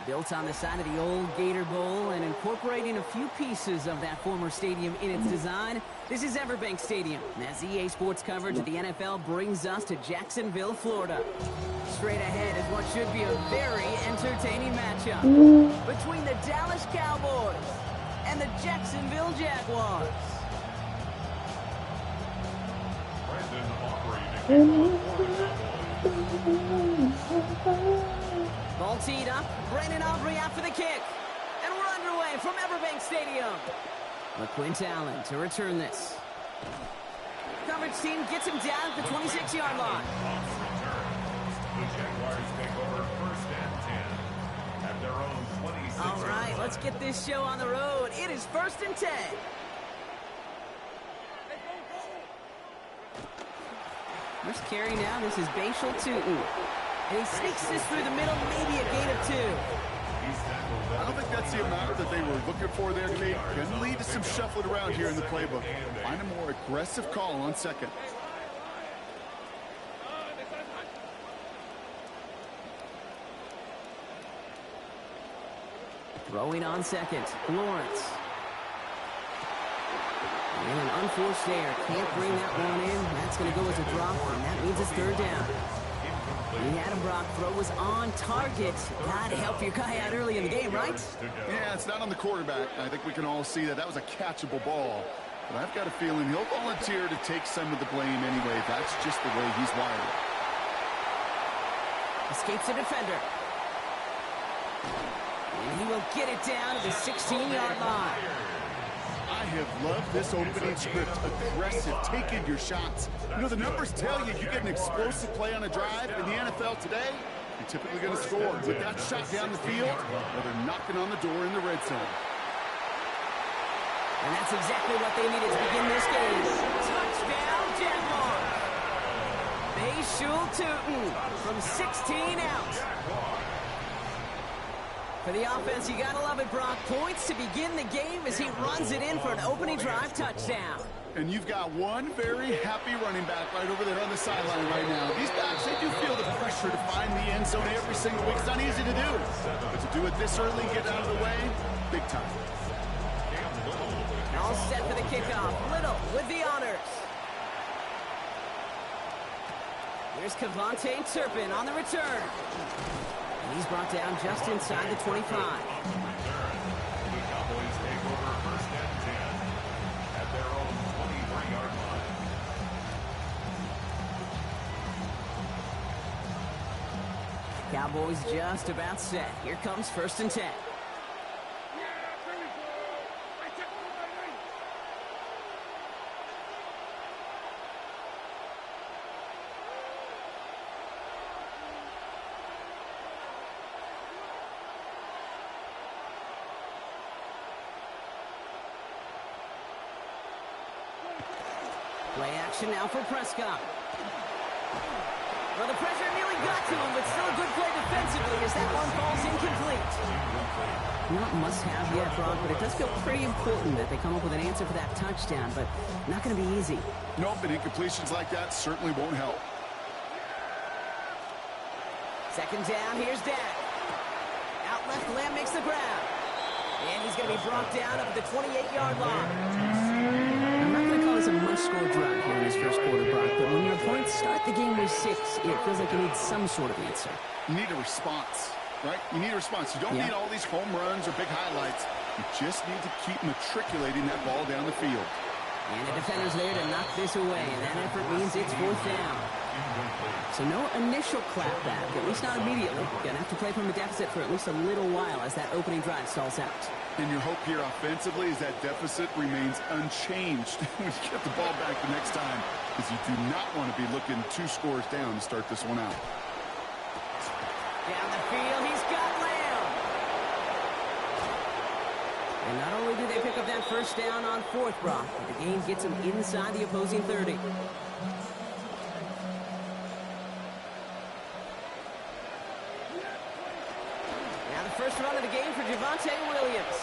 Built on the side of the old Gator Bowl and incorporating a few pieces of that former stadium in its design, this is Everbank Stadium, as EA Sports coverage of the NFL brings us to Jacksonville, Florida. Straight ahead is what should be a very entertaining matchup between the Dallas Cowboys and the Jacksonville Jaguars. Ball teed up, Brandon Aubrey out for the kick. And we're underway from Everbank Stadium. LaQuint Allen to return this. Coverage team gets him down at the 26-yard line. The Jaguars take over first and 10 at their own 26. All right, let's get this show on the road. It is first and 10. First carry now, this is Bashal Tootin. And he sneaks this through the middle, maybe a gain of 2. I don't think that's the amount that they were looking for there, Kate. Can lead to some shuffling around here in the playbook. Find a more aggressive call on second. Throwing on second, Lawrence. And an unforced error. Can't bring that one in. That's going to go as a drop, and that means it's third down. He had him, Brock. Throw was on target. Gotta help your guy out early in the game, right? Yeah, it's not on the quarterback. I think we can all see that was a catchable ball. But I've got a feeling he'll volunteer to take some of the blame anyway. That's just the way he's wired. Escapes a defender. And he will get it down to the 16-yard line. I have loved this opening script. Aggressive, taking your shots. You know, the numbers tell you get an explosive play on a drive in the NFL today, you're typically going to score. With that shot down the field, well, they're knocking on the door in the red zone. And that's exactly what they needed to begin this game. Touchdown, Jaguars. Bashal Tootin from 16 out. For the offense, you gotta love it, Brock. Points to begin the game as he runs it in for an opening drive touchdown. And you've got one very happy running back right over there on the sideline right now. These backs, they do feel the pressure to find the end zone every single week. It's not easy to do. But to do it this early, get out of the way, big time. All set for the kickoff. Little with the honors. Here's Kevontae Turpin on the return. And he's brought down just inside the 25. The Cowboys take over first and 10 at their own 23-yard line. Cowboys just about set. Here comes first and 10. Play action now for Prescott. Well, the pressure nearly got to him, but still a good play defensively as that one falls incomplete. Not must-have yet, Brock, but it does feel pretty important that they come up with an answer for that touchdown, but not going to be easy. Nope, and incompletions like that certainly won't help. Second down, here's Dak. Out left, Lamb makes the grab. And he's going to be brought down up at the 28-yard line. I'm not going to call this a must-score drive here in this first quarter, Brock, but when your opponents start the game with 6, it feels like you need some sort of answer. You need a response, right? You need a response. You don't need all these home runs or big highlights. You just need to keep matriculating that ball down the field. And the defender's there to knock this away, and that effort means it's fourth down. So no initial clapback, at least not immediately. Gonna have to play from a deficit for at least a little while as that opening drive stalls out. And your hope here offensively is that deficit remains unchanged when you get the ball back the next time, because you do not want to be looking 2 scores down to start this one out. Down the field, he's got Lamb. And not only do they pick up that first down on 4th, Brock, but the game gets them inside the opposing 30. First run of the game for Javonte Williams.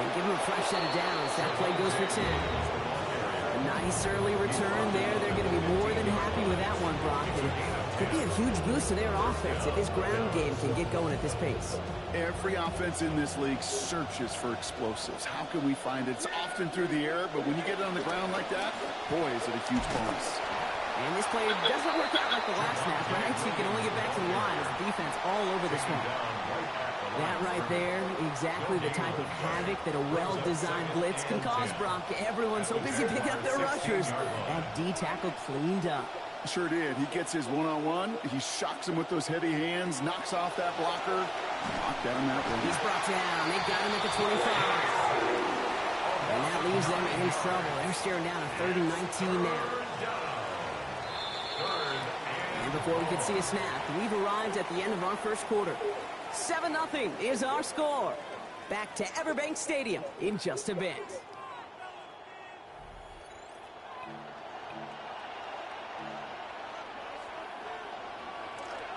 And give him a fresh set of downs. That play goes for 10. A nice early return there. They're going to be more than happy with that one, Brock. And Could be a huge boost to their offense if this ground game can get going at this pace. Every offense in this league searches for explosives. How can we find it? It's often through the air, but when you get it on the ground like that, boy, is it a huge bonus. And this play doesn't work out like the last snap, right? So you can only get back to the line as the defense all over this one. That right there, exactly the type of havoc that a well-designed blitz can cause, Brock. Everyone's so busy picking up their rushers. That D tackle cleaned up. Sure did. He gets his one-on-one. He shocks him with those heavy hands, knocks off that blocker, knock down that run. He's brought down. They got him at the 25. And that leaves them in trouble. They're staring down a 3rd and 19 now. And before we can see a snap, we've arrived at the end of our first quarter. 7-0 is our score. Back to Everbank Stadium in just a bit.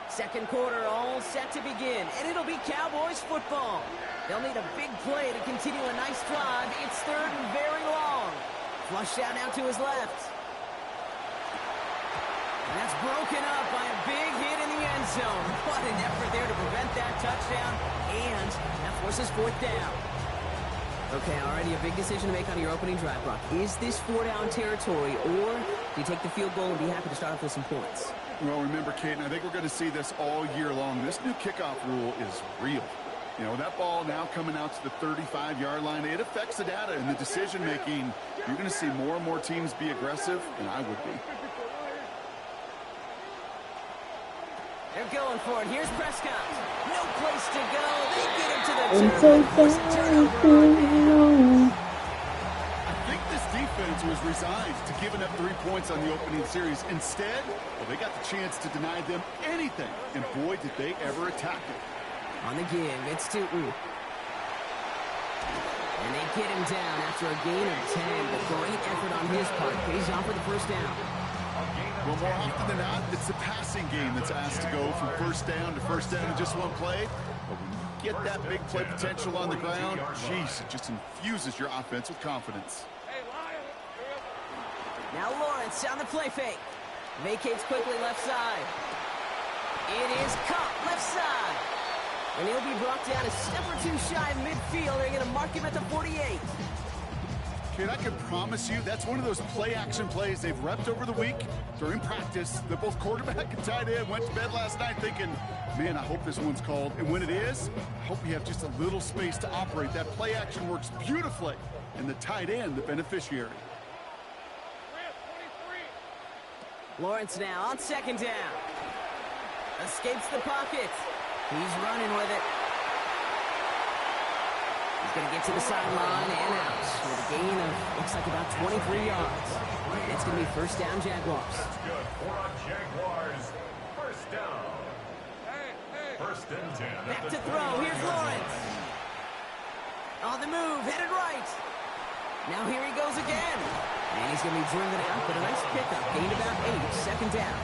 Second quarter all set to begin, and it'll be Cowboys football. They'll need a big play to continue a nice drive. It's 3rd and very long. Flushed out now to his left. And that's broken up by a big hit in the end zone. What an effort there to prevent that touchdown, and that forces 4th down. Okay, already a big decision to make on your opening drive, Brock. Is this 4-down territory, or do you take the field goal and be happy to start off with some points? Well, remember, Kate, and I think we're going to see this all year long. This new kickoff rule is real. You know, that ball now coming out to the 35-yard line, it affects the data and the decision-making. You're going to see more and more teams be aggressive, and I would be. They're going for it. Here's Prescott. No place to go. They get him to the turnover. I think this defense was resigned to giving up 3 points on the opening series. Instead, well, they got the chance to deny them anything. And boy, did they ever attack it. On the give, it's Tootin. And they get him down after a gain of 10. But great effort on his part. Pays off with the 1st down. Well, more often than not, it's the passing game that's asked to go from 1st down to 1st down in just one play. But when you get that big play potential on the ground, geez, it just infuses your offense with confidence. Now Lawrence on the play fake. Vacates quickly left side. It is Cup left side. And he'll be brought down a step or two shy of midfield. They're going to mark him at the 48. And I can promise you that's one of those play-action plays they've repped over the week during practice. That both quarterback and tight end went to bed last night thinking, man, I hope this one's called. And when it is, I hope we have just a little space to operate. That play-action works beautifully, and the tight end, the beneficiary. Lawrence now on 2nd down. Escapes the pocket. He's running with it. He's going to get to the sideline and out with a gain of, looks like about 23 yards. And it's going to be 1st down Jaguars. That's good for a Jaguars. 1st down. 1st and 10. Back to throw. Here's Lawrence. On the move, headed right. Now here he goes again. And he's going to be driven out, but a nice pickup. Gained about 8. 2nd down.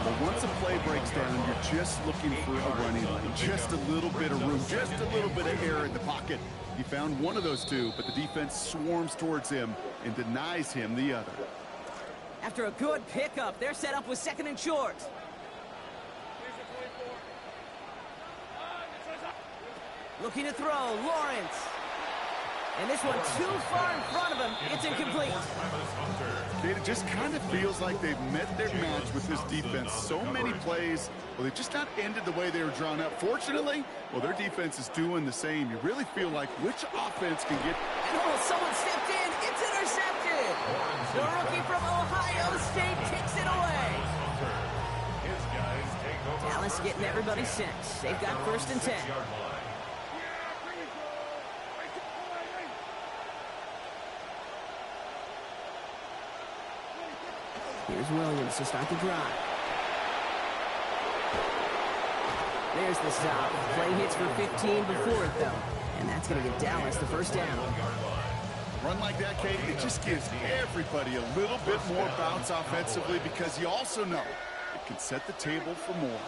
But once a play breaks down, you're just looking for a running lane. Just a little bit of room, just a little bit of air in the pocket. He found one of those two, but the defense swarms towards him and denies him the other. After a good pickup, they're set up with 2nd and short. Looking to throw, Lawrence. And this one too far in front of him. It's incomplete. It just kind of feels like they've met their match with this defense. So many plays, well, they've just not ended the way they were drawn up. Fortunately, well, their defense is doing the same. You really feel like which offense can get... And someone stepped in. It's intercepted. The rookie from Ohio State takes it away. Dallas getting everybody set. They've got 1st and 10. Here's Williams to start the drive. There's the stop. Play hits for 15 before it, though. And that's going to give Dallas the 1st down. Run like that, Kate, it just gives everybody a little bit more bounce offensively because you also know it can set the table for more.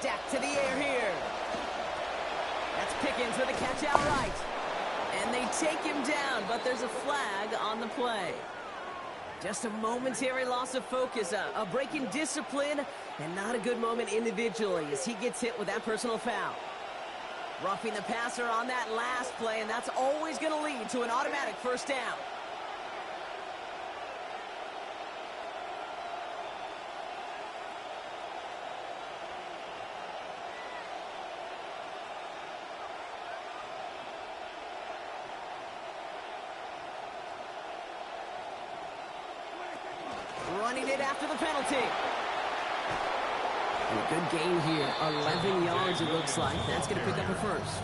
Dak to the air here. That's Pickens with a catch out right. And they take him down, but there's a flag on the play. Just a momentary loss of focus, a break in discipline, and not a good moment individually as he gets hit with that personal foul. Roughing the passer on that last play, and that's always going to lead to an automatic first down. Running it after the penalty. And a good gain here. 11 yards, it looks like. That's going to pick up a first.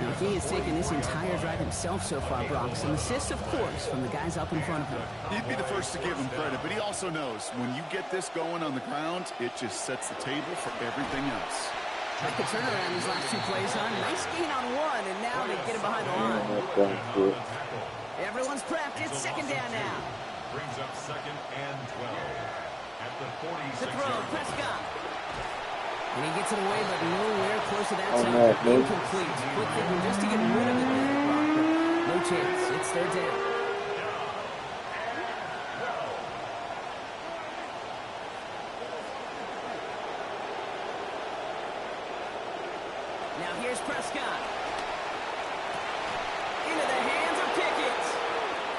Now, he has taken this entire drive himself so far, Brock. Some assists, of course, from the guys up in front of him. He'd be the first to give him credit, but he also knows when you get this going on the ground, it just sets the table for everything else. Like the turnaround these last two plays, huh? Nice gain on one, and now they get him behind the line. Everyone's prepped. It's second down now. Brings up second and 12 at the 46. The throw, Prescott. And he gets it away, but nowhere close to that time. Incomplete. Quick thinking just to get rid of it there, Brock, but no chance. It's third down. Now here's Prescott. Into the hands of Pickett.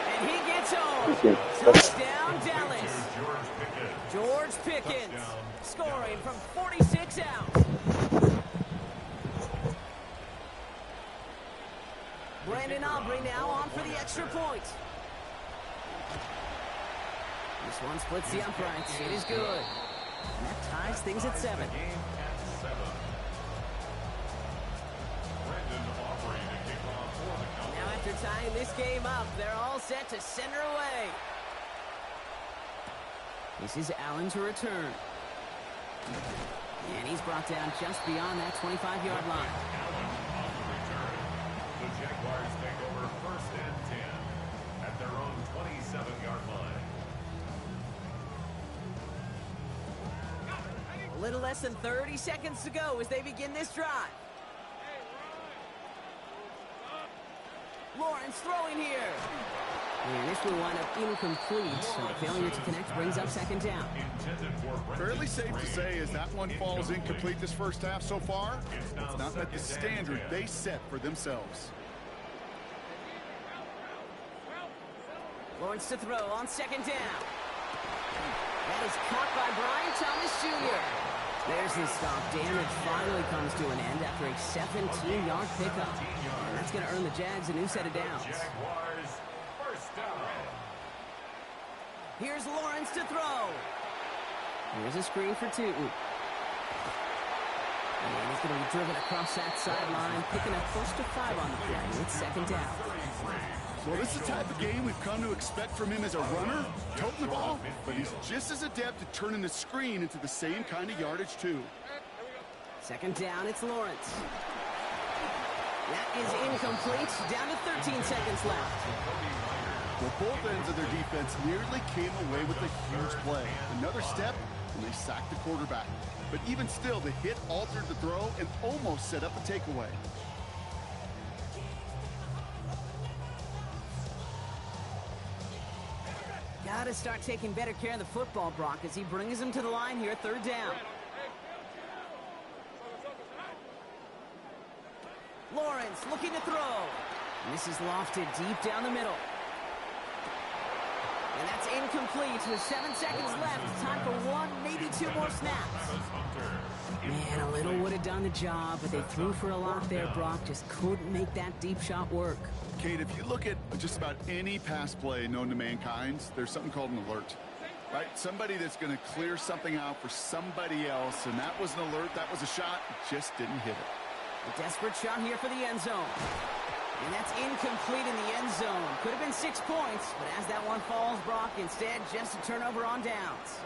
And he gets home. Touchdown, Dallas. George Pickens scoring from 46 out. Brandon Aubrey now on for the extra point. This one splits the uprights. It is good. And that ties things at 7. Now after tying this game up, they're all set to send her away. This is Allen to return. And he's brought down just beyond that 25-yard line. Allen on the return. The Jaguars take over first and 10 at their own 27-yard line. A little less than 30 seconds to go as they begin this drive. Lawrence throwing here. And this will wind up incomplete, so the failure to connect brings up second down. Fairly safe to say as that one falls incomplete this first half so far, it's not met the standard they set for themselves. Lawrence to throw on second down. That is caught by Brian Thomas Jr. There's the stop. Damage finally comes to an end after a 17-yard pickup. And that's going to earn the Jags a new set of downs. Jaguars first down. Here's Lawrence to throw. Here's a screen for 2. And he's going to be driven across that sideline, picking up close to 5 on the play. It's second down. Well, this is the type of game we've come to expect from him as a runner, toting the ball, but he's just as adept at turning the screen into the same kind of yardage, too. Second down, it's Lawrence. That is incomplete. Down to 13 seconds left. Well, both ends of their defense nearly came away with a huge play. Another step, and they sacked the quarterback. But even still, the hit altered the throw and almost set up a takeaway. Got to start taking better care of the football, Brock, as he brings him to the line here, third down. Lawrence looking to throw. And this is lofted deep down the middle. And that's incomplete with 7 seconds left. Time for 1, maybe 2 more snaps. Man, a little would have done the job, but they threw for a lot there, Brock. Just couldn't make that deep shot work. Kate, if you look at just about any pass play known to mankind, there's something called an alert, right? Somebody that's going to clear something out for somebody else, and that was an alert, that was a shot, just didn't hit it. A desperate shot here for the end zone. And that's incomplete in the end zone. Could have been 6 points, but as that one falls, Brock, instead just a turnover on downs.